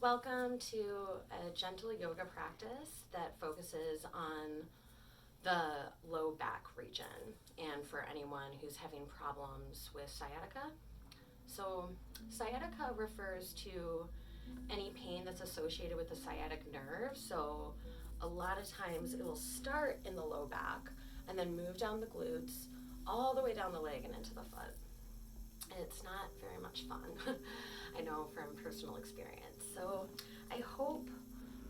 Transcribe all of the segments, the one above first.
Welcome to a gentle yoga practice that focuses on the low back region and for anyone who's having problems with sciatica. So, sciatica refers to any pain that's associated with the sciatic nerve. So, a lot of times it will start in the low back and then move down the glutes all the way down the leg and into the foot. And it's not very much fun. I know from personal experience. So I hope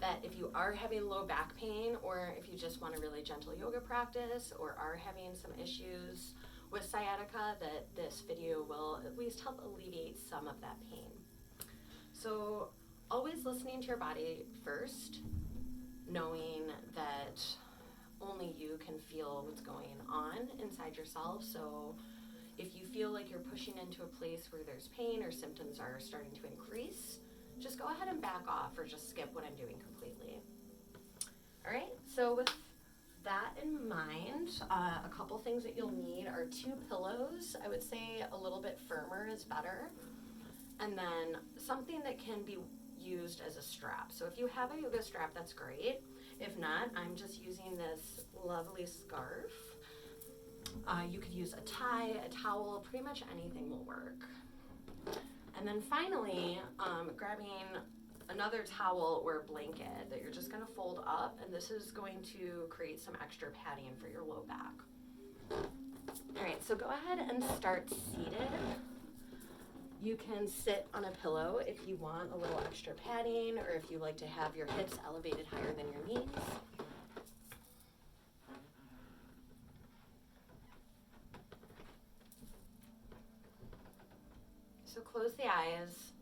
that if you are having low back pain, or if you just want a really gentle yoga practice, or are having some issues with sciatica, that this video will at least help alleviate some of that pain. So always listening to your body first, knowing that only you can feel what's going on inside yourself. So if you feel like you're pushing into a place where there's pain or symptoms are starting to increase, just go ahead and back off or just skip what I'm doing completely. All right, so with that in mind, a couple things that you'll need are 2 pillows. I would say a little bit firmer is better. And then something that can be used as a strap. So if you have a yoga strap, that's great. If not, I'm just using this lovely scarf. You could use a tie, a towel, pretty much anything will work. And then finally, grabbing another towel or a blanket that you're just going to fold up, and this is going to create some extra padding for your low back. All right, so go ahead and start seated. You can sit on a pillow if you want a little extra padding, or if you like to have your hips elevated higher than your knees. So close the eyes.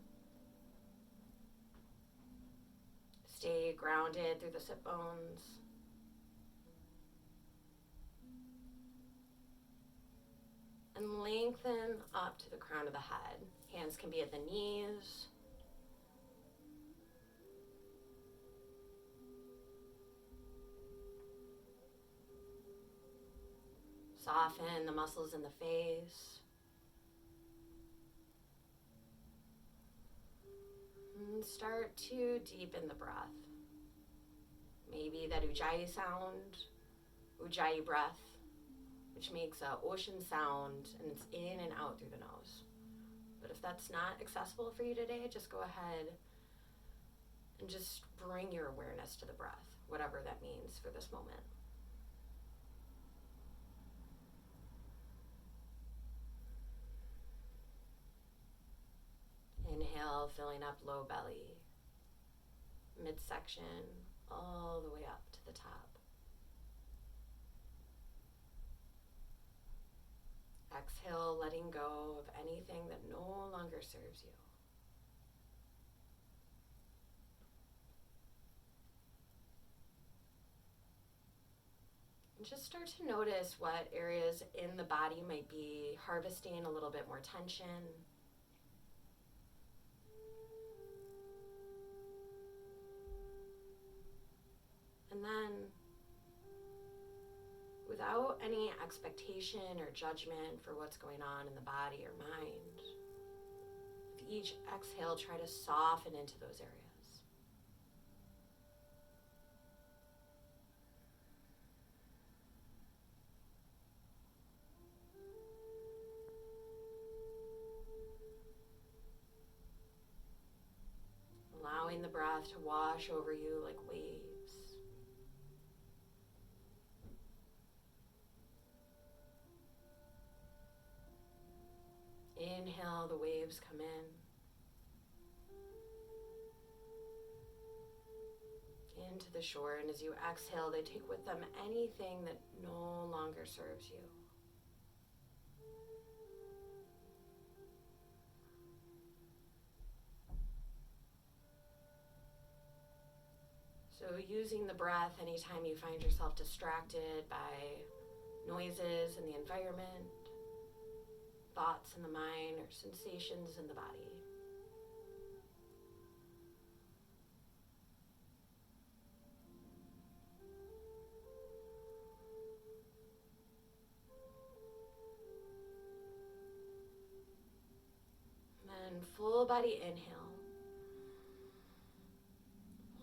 Stay grounded through the sit bones. And lengthen up to the crown of the head. Hands can be at the knees. Soften the muscles in the face. And start to deepen the breath. Maybe that Ujjayi sound, Ujjayi breath, which makes an ocean sound, and it's in and out through the nose. But if that's not accessible for you today, just go ahead and just bring your awareness to the breath, whatever that means for this moment. Inhale, filling up low belly, midsection, all the way up to the top. Exhale, letting go of anything that no longer serves you. And just start to notice what areas in the body might be harvesting a little bit more tension. And then, without any expectation or judgment for what's going on in the body or mind, with each exhale, try to soften into those areas. Allowing the breath to wash over you like waves. Inhale, the waves come in. Into the shore, and as you exhale, they take with them anything that no longer serves you. So using the breath anytime you find yourself distracted by noises in the environment, thoughts in the mind, or sensations in the body. And then full body inhale.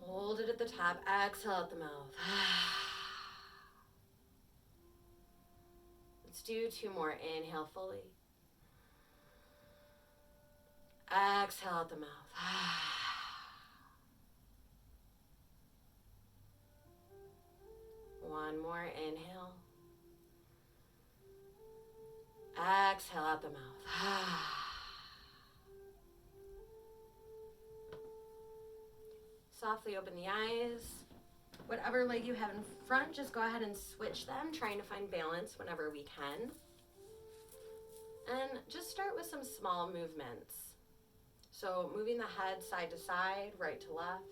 Hold it at the top. Exhale out the mouth. Let's do 2 more. Inhale fully. Exhale out the mouth. One more. Inhale. Exhale out the mouth. Softly open the eyes. Whatever leg you have in front, just go ahead and switch them, trying to find balance whenever we can. And just start with some small movements. So moving the head side to side, right to left.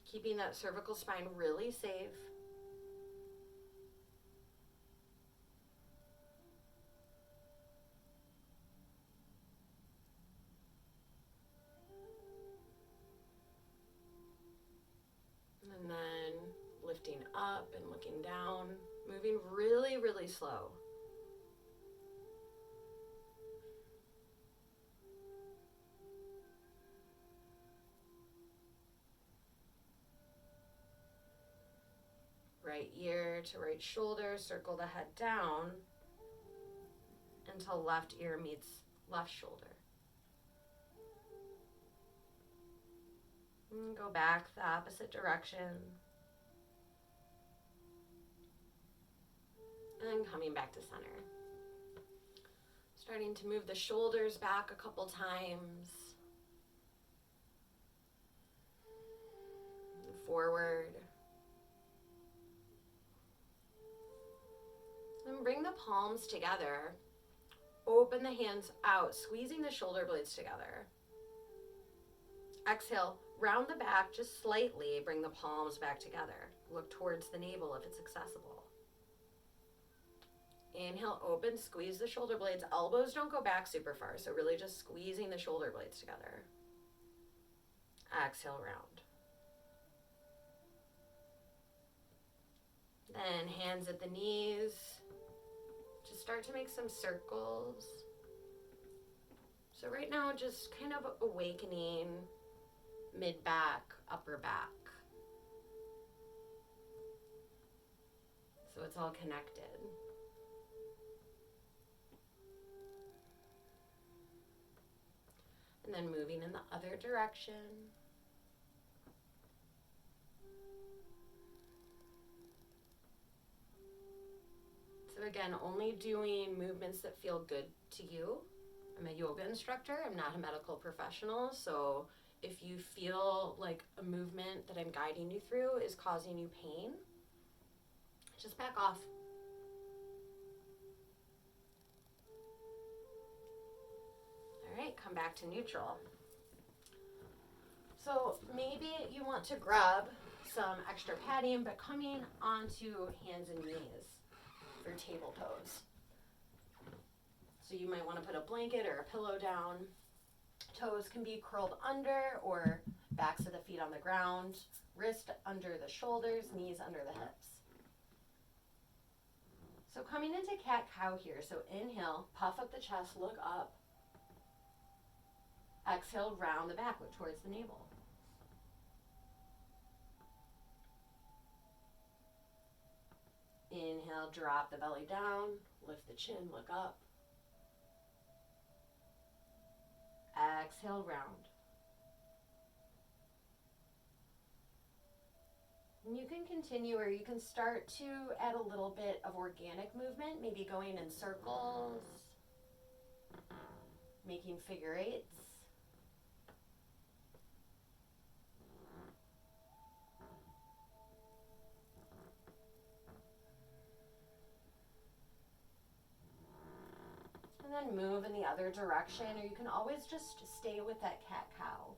Keeping that cervical spine really safe. And then lifting up and looking down, moving really, really slow. Right ear to right shoulder, circle the head down until left ear meets left shoulder. And go back the opposite direction. And coming back to center. Starting to move the shoulders back a couple times. Forward. And bring the palms together. Open the hands out, squeezing the shoulder blades together. Exhale, round the back just slightly, bring the palms back together. Look towards the navel if it's accessible. Inhale, open, squeeze the shoulder blades. Elbows don't go back super far, so really just squeezing the shoulder blades together. Exhale, round. Then hands at the knees. Just start to make some circles. So right now, just kind of awakening mid-back, upper back. So it's all connected. And then moving in the other direction. So again, only doing movements that feel good to you. I'm a yoga instructor. I'm not a medical professional. So if you feel like a movement that I'm guiding you through is causing you pain, just back off. All right, come back to neutral. So maybe you want to grab some extra padding, but coming onto hands and knees for table toes. So you might want to put a blanket or a pillow down. Toes can be curled under or backs of the feet on the ground, wrist under the shoulders, knees under the hips. So coming into cat-cow here. So inhale, puff up the chest, look up. Exhale, round the back, look towards the navel. Inhale, drop the belly down, lift the chin, look up. Exhale, round. And you can continue, or you can start to add a little bit of organic movement, maybe going in circles, making figure eights. And then move in the other direction, or you can always just stay with that cat-cow.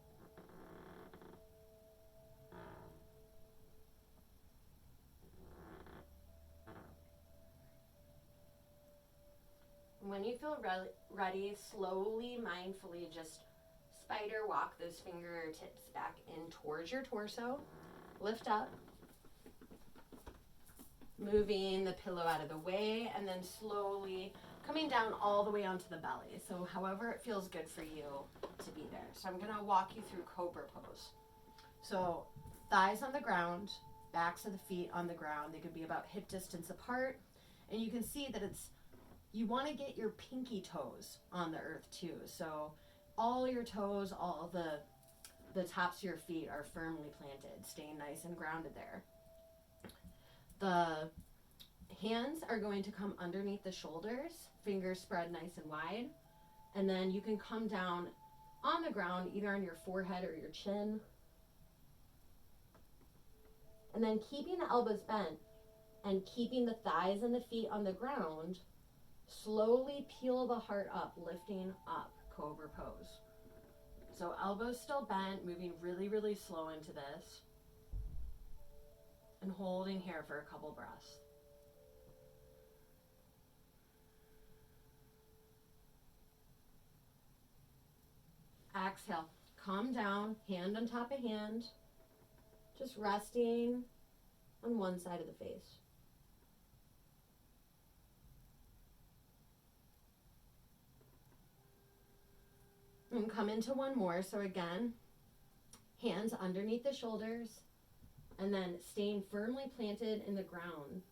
When you feel ready, slowly, mindfully, just spider walk those fingertips back in towards your torso. Lift up. Moving the pillow out of the way, and then slowly coming down all the way onto the belly. So however it feels good for you to be there. So I'm going to walk you through cobra pose. So thighs on the ground, backs of the feet on the ground. They could be about hip distance apart. And you can see that you want to get your pinky toes on the earth too. So all your toes, all the tops of your feet are firmly planted, staying nice and grounded there. The hands are going to come underneath the shoulders, fingers spread nice and wide. And then you can come down on the ground, either on your forehead or your chin. And then keeping the elbows bent and keeping the thighs and the feet on the ground, slowly peel the heart up, lifting up, cobra pose. So elbows still bent, moving really, really slow into this. And holding here for a couple breaths. Exhale, come down, hand on top of hand, just resting on one side of the face. And come into one more. So again, hands underneath the shoulders, and then staying firmly planted in the ground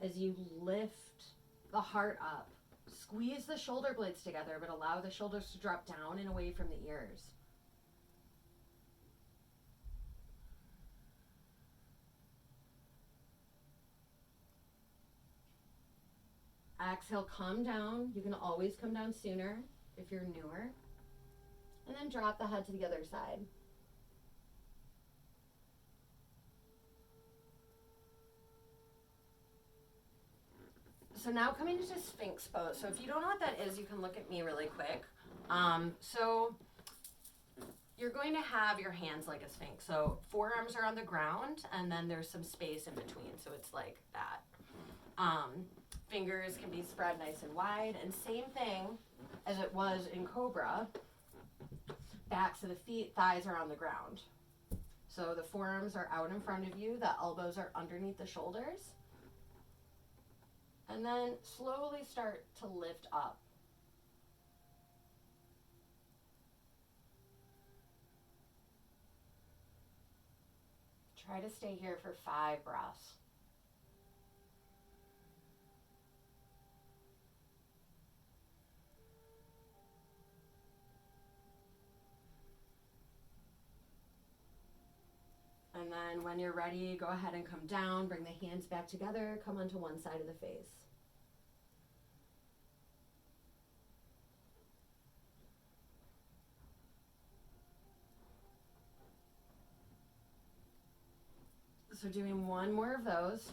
as you lift the heart up. Squeeze the shoulder blades together, but allow the shoulders to drop down and away from the ears. Exhale, come down. You can always come down sooner if you're newer. And then drop the head to the other side. So now coming into Sphinx pose. So if you don't know what that is, you can look at me really quick. So you're going to have your hands like a Sphinx. So forearms are on the ground, and then there's some space in between. So it's like that. Fingers can be spread nice and wide. And same thing as it was in Cobra. Backs of the feet, thighs are on the ground. So the forearms are out in front of you. The elbows are underneath the shoulders. And then slowly start to lift up. Try to stay here for 5 breaths. And then when you're ready, go ahead and come down, bring the hands back together, come onto one side of the face. So doing one more of those.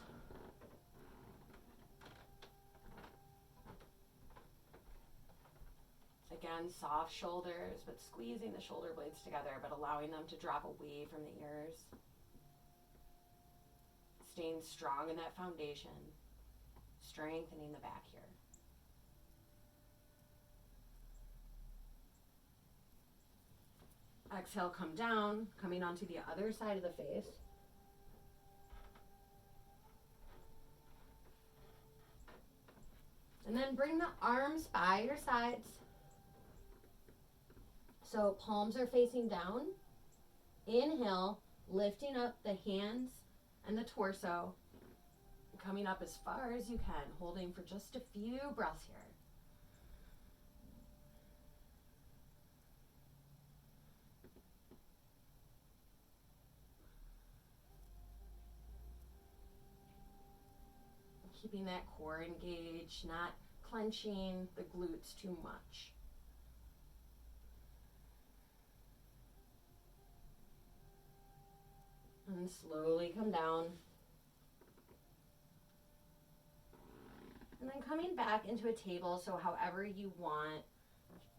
Again, soft shoulders, but squeezing the shoulder blades together, but allowing them to drop away from the ears. Staying strong in that foundation, strengthening the back here. Exhale, come down, coming onto the other side of the face. And then bring the arms by your sides. So palms are facing down. Inhale, lifting up the hands and the torso. Coming up as far as you can, holding for just a few breaths here. Keeping that core engaged, not clenching the glutes too much. And slowly come down. And then coming back into a table, so however you want,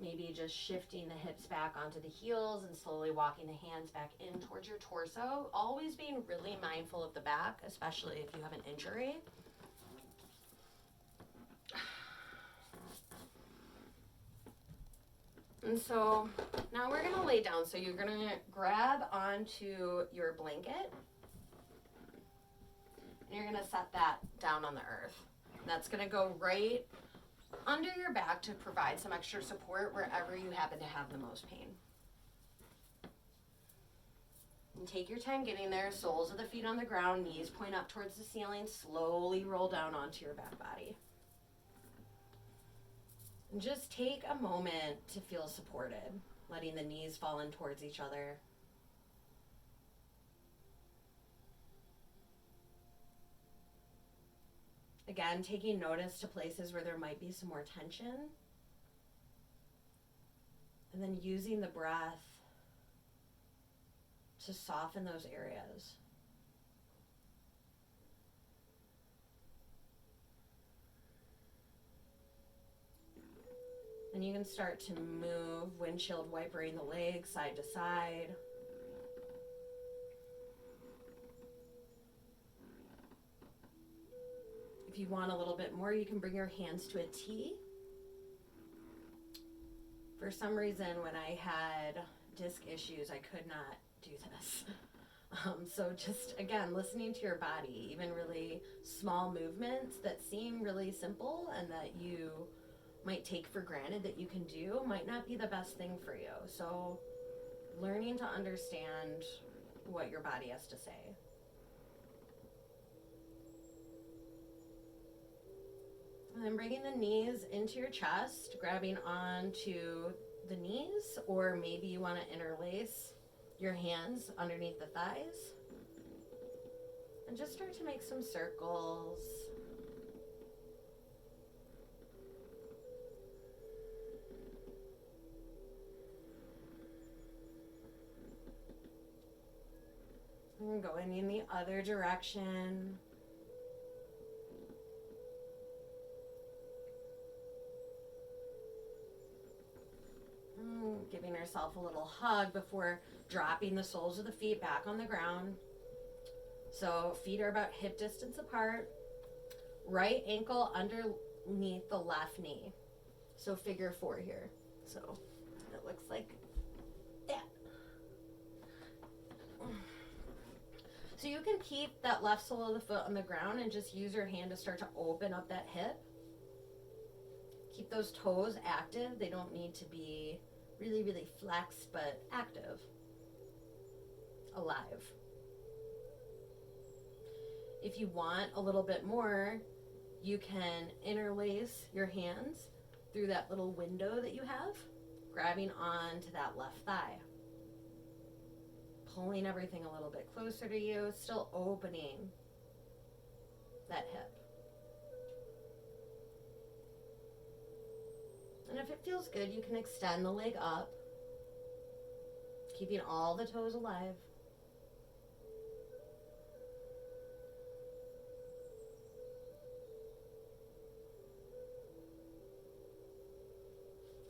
maybe just shifting the hips back onto the heels and slowly walking the hands back in towards your torso. Always being really mindful of the back, especially if you have an injury. And so now we're gonna lay down. So you're gonna grab onto your blanket and you're gonna set that down on the earth. And that's gonna go right under your back to provide some extra support wherever you happen to have the most pain. And take your time getting there. Soles of the feet on the ground, knees point up towards the ceiling. Slowly roll down onto your back body. And just take a moment to feel supported, letting the knees fall in towards each other. Again, taking notice to places where there might be some more tension. And then using the breath to soften those areas. And you can start to move, windshield wipering the legs side to side. If you want a little bit more, you can bring your hands to a T. For some reason, when I had disc issues, I could not do this. So just, again, listening to your body, even really small movements that seem really simple and that you might take for granted that you can do might not be the best thing for you. So learning to understand what your body has to say. And then bringing the knees into your chest, grabbing onto the knees, or maybe you want to interlace your hands underneath the thighs. And just start to make some circles. And going in the other direction. Giving yourself a little hug before dropping the soles of the feet back on the ground. So feet are about hip distance apart. Right ankle underneath the left knee. So figure 4 here. So it looks like that. So you can keep that left sole of the foot on the ground and just use your hand to start to open up that hip. Keep those toes active. They don't need to be really, really flexed, but active, alive. If you want a little bit more, you can interlace your hands through that little window that you have, grabbing onto that left thigh. Pulling everything a little bit closer to you, still opening that hip. And if it feels good, you can extend the leg up, keeping all the toes alive.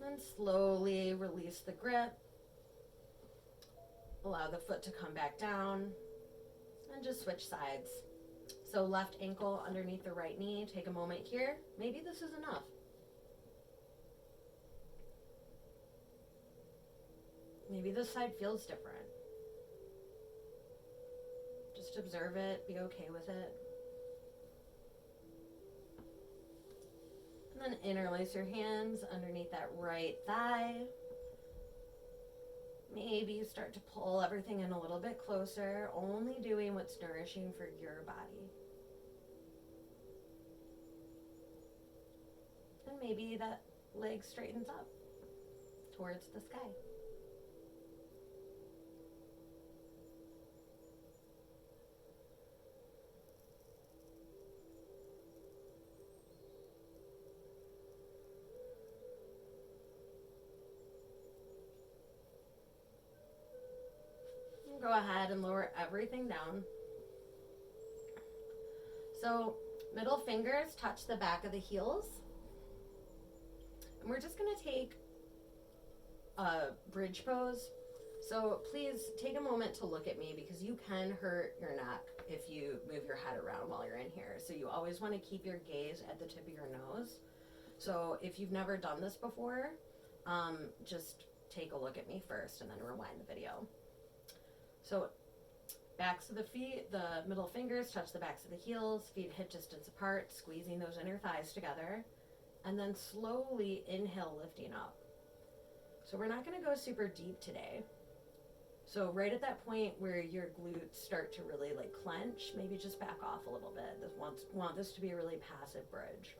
And slowly release the grip. Allow the foot to come back down. And just switch sides. So left ankle underneath the right knee. Take a moment here. Maybe this is enough. Maybe this side feels different. Just observe it, be okay with it. And then interlace your hands underneath that right thigh. Maybe you start to pull everything in a little bit closer, only doing what's nourishing for your body. And maybe that leg straightens up towards the sky. Go ahead and lower everything down. So middle fingers touch the back of the heels. And we're just going to take a bridge pose. So please take a moment to look at me because you can hurt your neck if you move your head around while you're in here. So you always want to keep your gaze at the tip of your nose. So if you've never done this before, just take a look at me first and then rewind the video. So backs of the feet, the middle fingers touch the backs of the heels, feet hip distance apart, squeezing those inner thighs together, and then slowly inhale, lifting up. So we're not going to go super deep today. So right at that point where your glutes start to really like clench, maybe just back off a little bit. Want this to be a really passive bridge.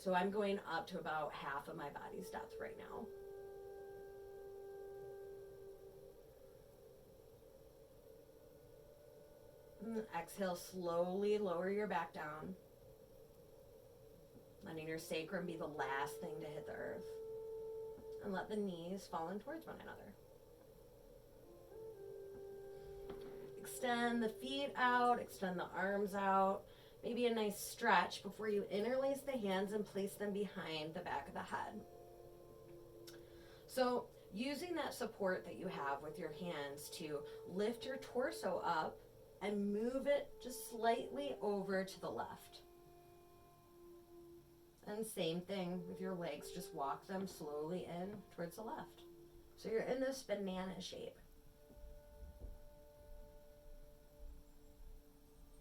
So I'm going up to about half of my body's depth right now. And exhale, slowly lower your back down, letting your sacrum be the last thing to hit the earth. And let the knees fall in towards one another. Extend the feet out, extend the arms out. Maybe a nice stretch before you interlace the hands and place them behind the back of the head. So using that support that you have with your hands to lift your torso up and move it just slightly over to the left. And same thing with your legs, just walk them slowly in towards the left. So you're in this banana shape.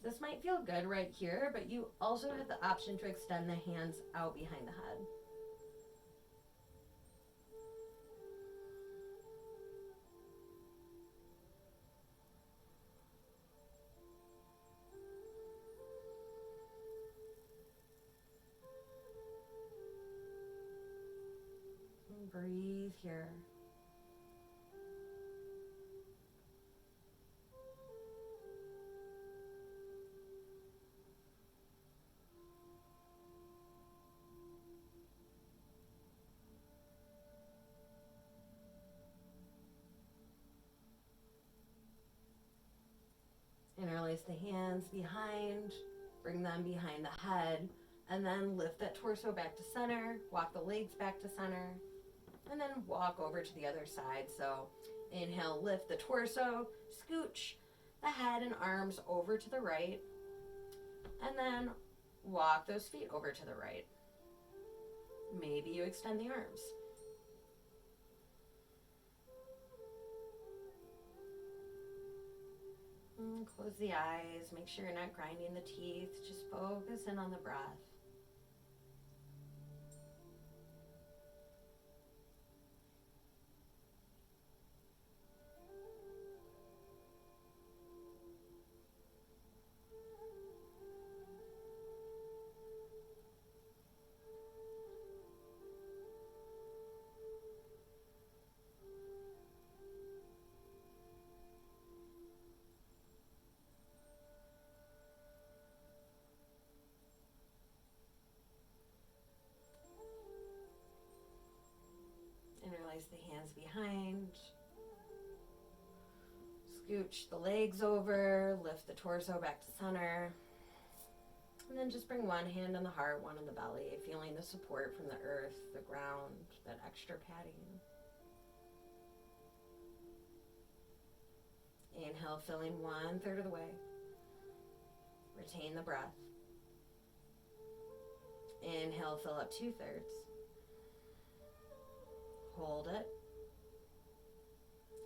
This might feel good right here, but you also have the option to extend the hands out behind the head. And breathe here. Interlace the hands behind, bring them behind the head, and then lift that torso back to center, walk the legs back to center, and then walk over to the other side. So inhale, lift the torso, scooch the head and arms over to the right, and then walk those feet over to the right. Maybe you extend the arms. And close the eyes, make sure you're not grinding the teeth, just focus in on the breath. Interlace the hands behind. Scooch the legs over, lift the torso back to center. And then just bring one hand on the heart, one on the belly, feeling the support from the earth, the ground, that extra padding. Inhale, filling 1/3 of the way. Retain the breath. Inhale, fill up 2/3. Hold it.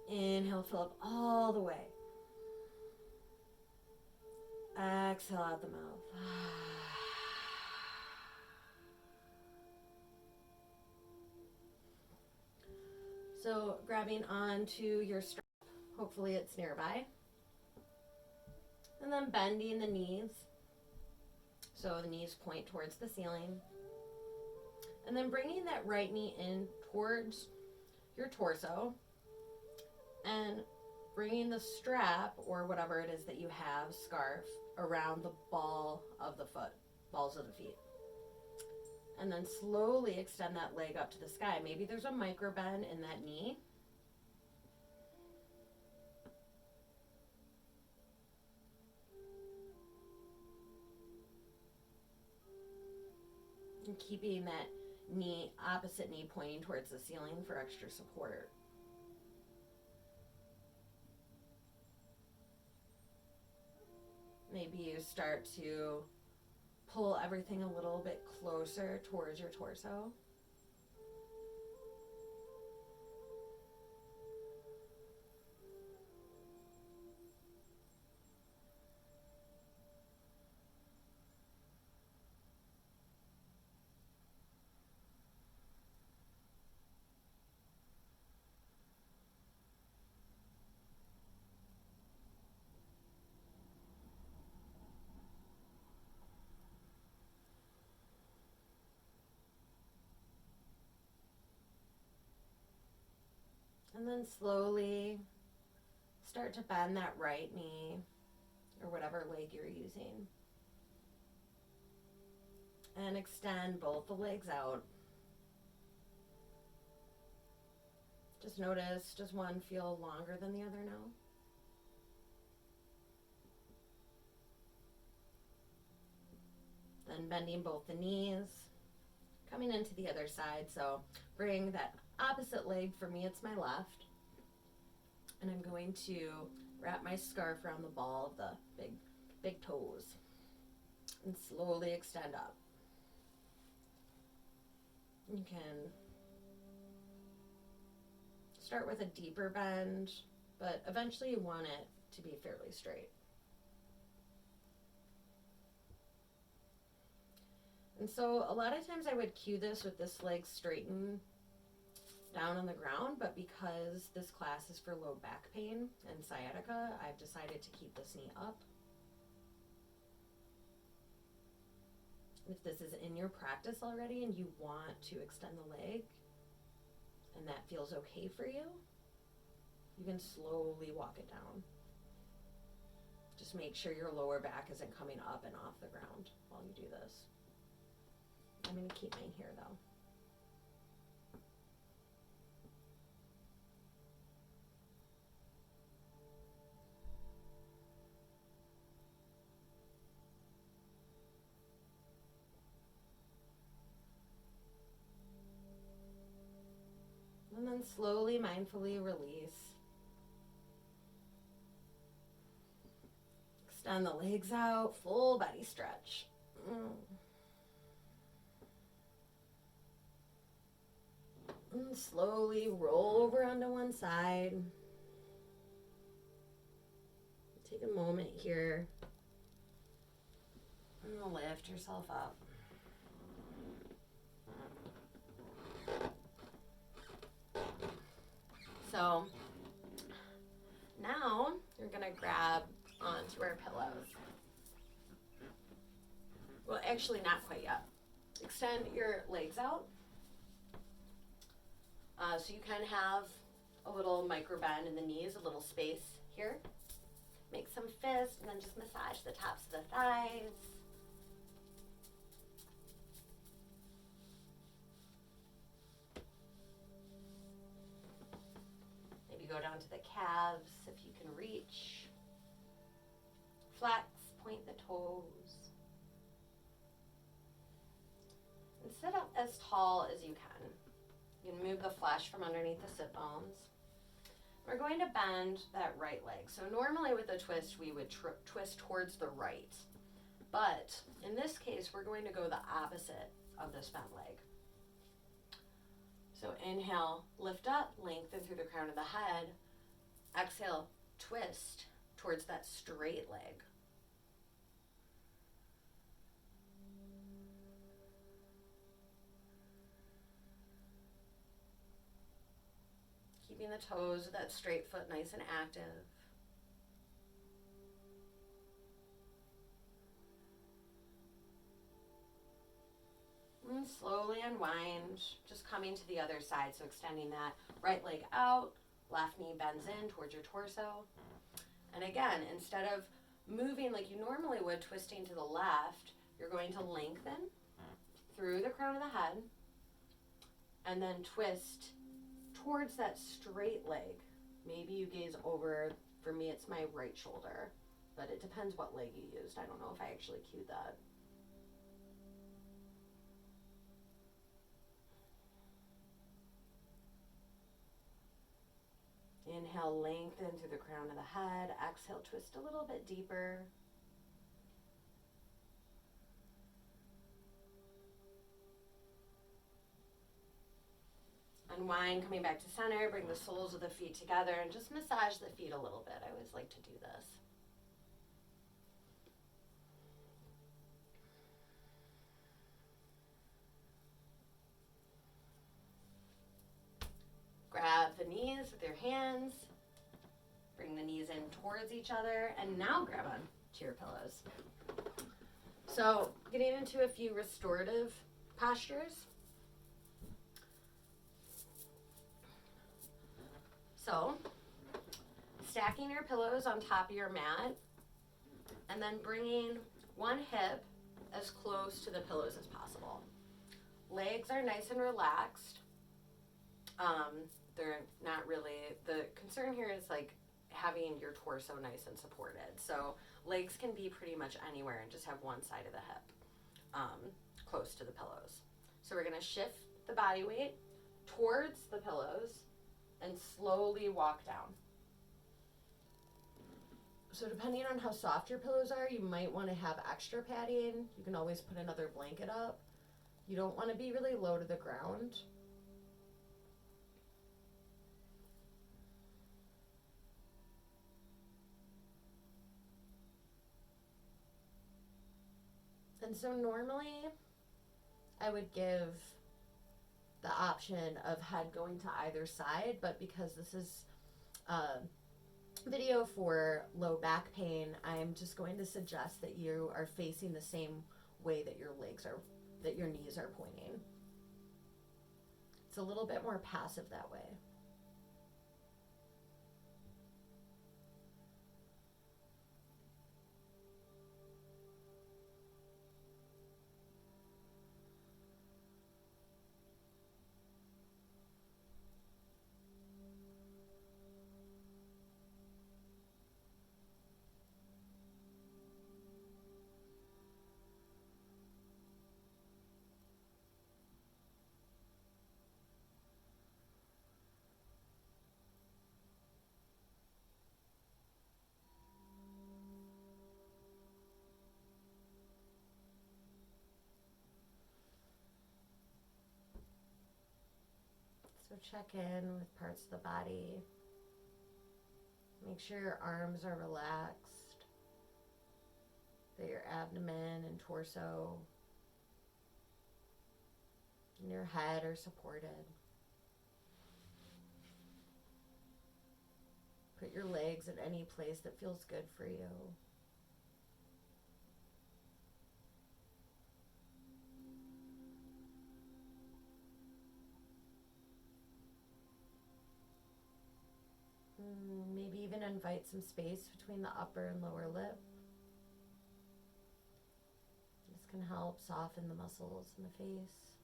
Inhale, fill up all the way. Exhale out the mouth. So grabbing onto your strap, hopefully it's nearby. And then bending the knees. So the knees point towards the ceiling. And then bringing that right knee in towards your torso and bringing the strap or whatever it is that you have, scarf, around the balls of the feet. And then slowly extend that leg up to the sky. Maybe there's a micro bend in that knee. And keeping that opposite knee pointing towards the ceiling for extra support. Maybe you start to pull everything a little bit closer towards your torso. And then slowly start to bend that right knee or whatever leg you're using. And extend both the legs out. Just notice, does one feel longer than the other now? Then bending both the knees, coming into the other side. So bring that opposite leg, for me it's my left, and I'm going to wrap my scarf around the ball of the big toes and slowly extend up. You can start with a deeper bend, but eventually you want it to be fairly straight. And so a lot of times I would cue this with this leg straightened down on the ground, but because this class is for low back pain and sciatica, I've decided to keep this knee up. If this is in your practice already and you want to extend the leg and that feels okay for you, you can slowly walk it down. Just make sure your lower back isn't coming up and off the ground while you do this. I'm going to keep mine here though. And then slowly, mindfully release. Extend the legs out, full body stretch. And slowly roll over onto one side. Take a moment here and lift yourself up. So now you're going to grab onto our pillows. Well, actually not quite yet. Extend your legs out. So you can have a little micro bend in the knees, a little space here. Make some fists and then just massage the tops of the thighs. Maybe go down to the calves if you can reach. Flex, point the toes. And sit up as tall as you can. You can move the flesh from underneath the sit bones. We're going to bend that right leg. So normally with a twist, we would twist towards the right. But in this case, we're going to go the opposite of this bent leg. So inhale, lift up, lengthen through the crown of the head. Exhale, twist towards that straight leg. Keeping the toes of that straight foot nice and active. And slowly unwind, just coming to the other side. So extending that right leg out, left knee bends in towards your torso. And again, instead of moving like you normally would, twisting to the left, you're going to lengthen through the crown of the head and then twist towards that straight leg. Maybe you gaze over, for me it's my right shoulder, but it depends what leg you used. I don't know if I actually cued that. Inhale, lengthen through the crown of the head. Exhale, twist a little bit deeper. Unwind, coming back to center, bring the soles of the feet together and just massage the feet a little bit. I always like to do this. Grab the knees with your hands. Bring the knees in towards each other and now grab on to your pillows. So getting into a few restorative postures. So, stacking your pillows on top of your mat, and then bringing one hip as close to the pillows as possible. Legs are nice and relaxed. They're not really, the concern here is like having your torso nice and supported. So legs can be pretty much anywhere and just have one side of the hip close to the pillows. So we're gonna shift the body weight towards the pillows and slowly walk down. So depending on how soft your pillows are, you might want to have extra padding. You can always put another blanket up. You don't want to be really low to the ground. And so normally I would give the option of head going to either side, but because this is video for low back pain, I'm just going to suggest that you are facing the same way that your legs are, that your knees are pointing. It's a little bit more passive that way. So check in with parts of the body. Make sure your arms are relaxed, that your abdomen and torso and your head are supported. Put your legs at any place that feels good for you. Maybe even invite some space between the upper and lower lip. This can help soften the muscles in the face.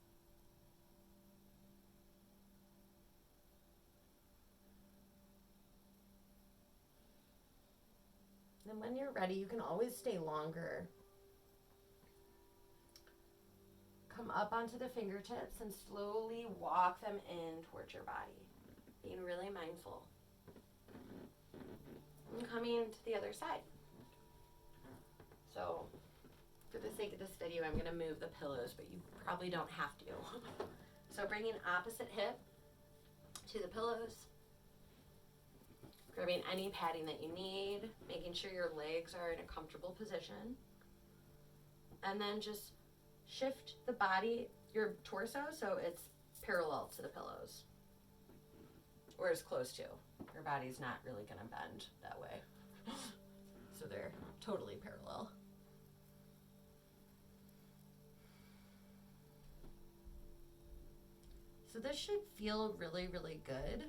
And when you're ready, you can always stay longer. Come up onto the fingertips and slowly walk them in towards your body, being really mindful. And coming to the other side. So, for the sake of this video, I'm going to move the pillows, but you probably don't have to. So bringing opposite hip to the pillows. Grabbing any padding that you need, making sure your legs are in a comfortable position. And then just shift the body, your torso, so it's parallel to the pillows. Or as close to. Your body's not really going to bend that way. So they're totally parallel. So this should feel really, really good.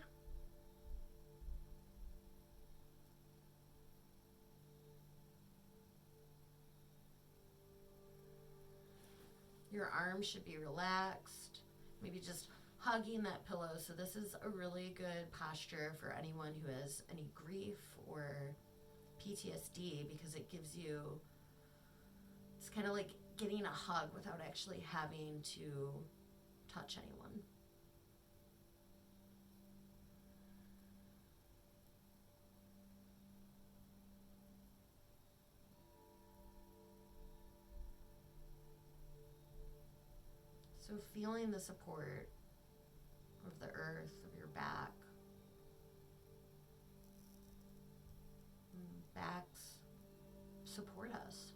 Your arms should be relaxed. Maybe just hugging that pillow. So this is a really good posture for anyone who has any grief or PTSD, because it gives you, it's kind of like getting a hug without actually having to touch anyone. So feeling the support of the earth, of your back. Backs support us.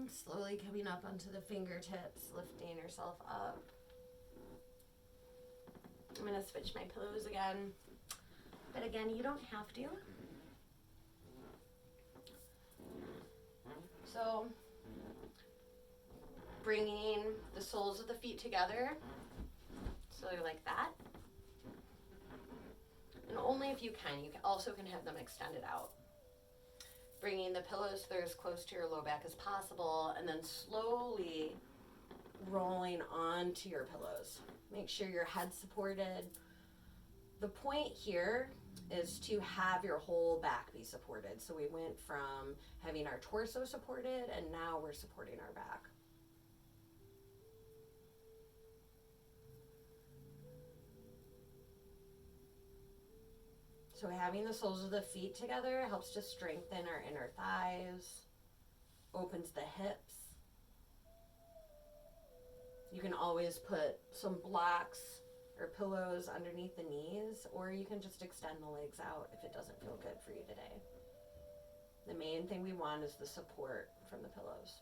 Slowly coming up onto the fingertips, lifting yourself up. I'm going to switch my pillows again. But again, you don't have to. So, bringing the soles of the feet together, so you're like that. And only if you can. You also can have them extended out. Bringing the pillows as close to your low back as possible, and then slowly rolling onto your pillows. Make sure your head's supported. The point here is to have your whole back be supported. So we went from having our torso supported, and now we're supporting our back. So having the soles of the feet together helps to strengthen our inner thighs, opens the hips. You can always put some blocks or pillows underneath the knees, or you can just extend the legs out if it doesn't feel good for you today. The main thing we want is the support from the pillows.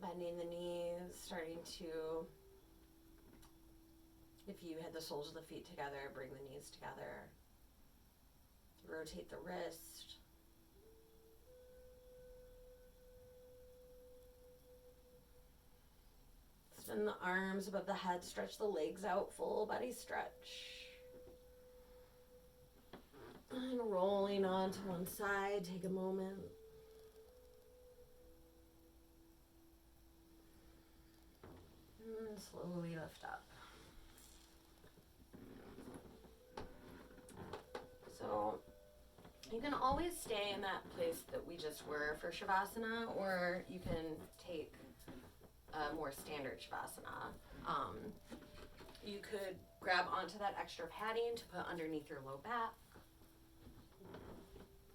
Bending the knees, starting to, if you had the soles of the feet together, bring the knees together. Rotate the wrist. Spin the arms above the head, stretch the legs out, full body stretch. And rolling on to one side, take a moment. And slowly lift up. So you can always stay in that place that we just were for Shavasana, or you can take a more standard Shavasana. You could grab onto that extra padding to put underneath your low back.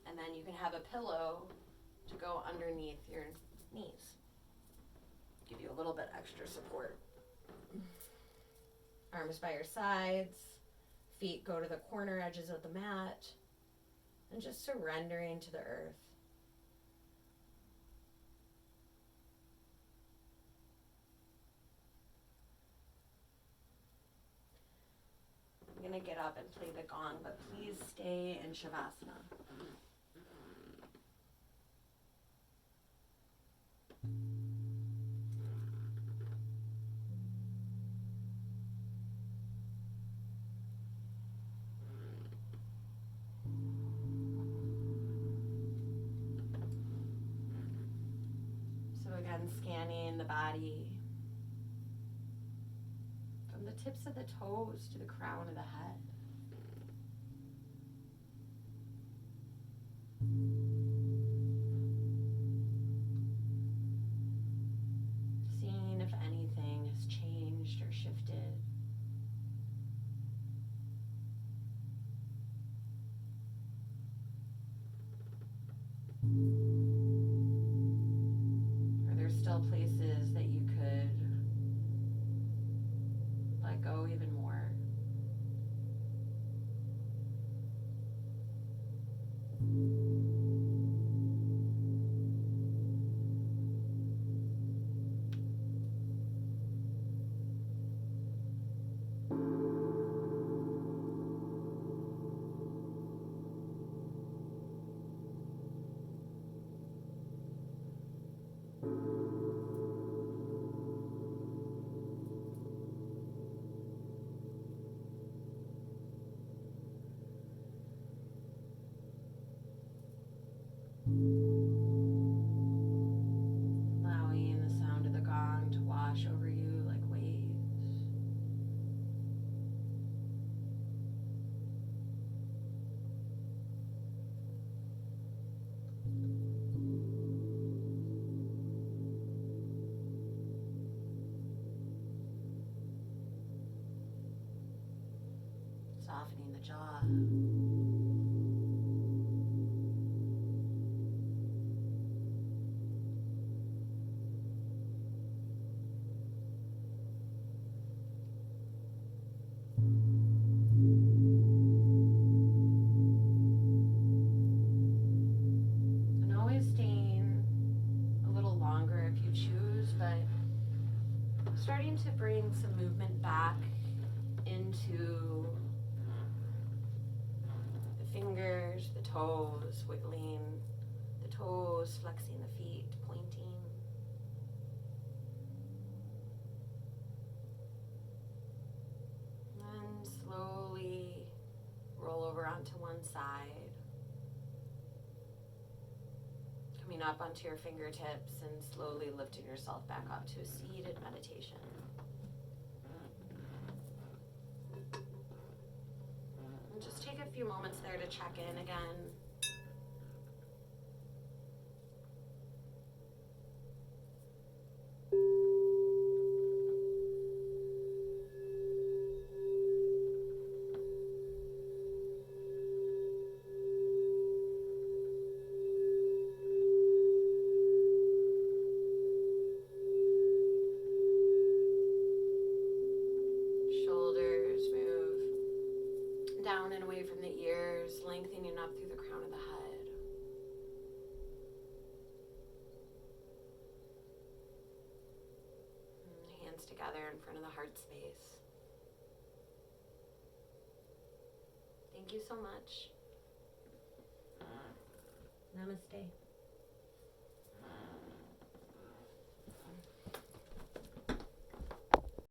And then you can have a pillow to go underneath your knees. Give you a little bit extra support. Arms by your sides, feet go to the corner edges of the mat, and just surrendering to the earth. I'm going to get up and play the gong, but please stay in Shavasana. Scanning the body from the tips of the toes to the crown of the head. Seeing if anything has changed or shifted. Still places that you could let go even more. Softening the jaw. And always staying a little longer if you choose, but starting to bring some movement back into the fingers, the toes, wiggling the toes, flexing the feet, pointing. And slowly roll over onto one side. Coming up onto your fingertips and slowly lifting yourself back up to a seated meditation. And just take a few moments there to check in again. Shoulders move down and away from the ears, lengthening up through the crown of the head. And hands together in front of the heart space. Thank you so much. Namaste.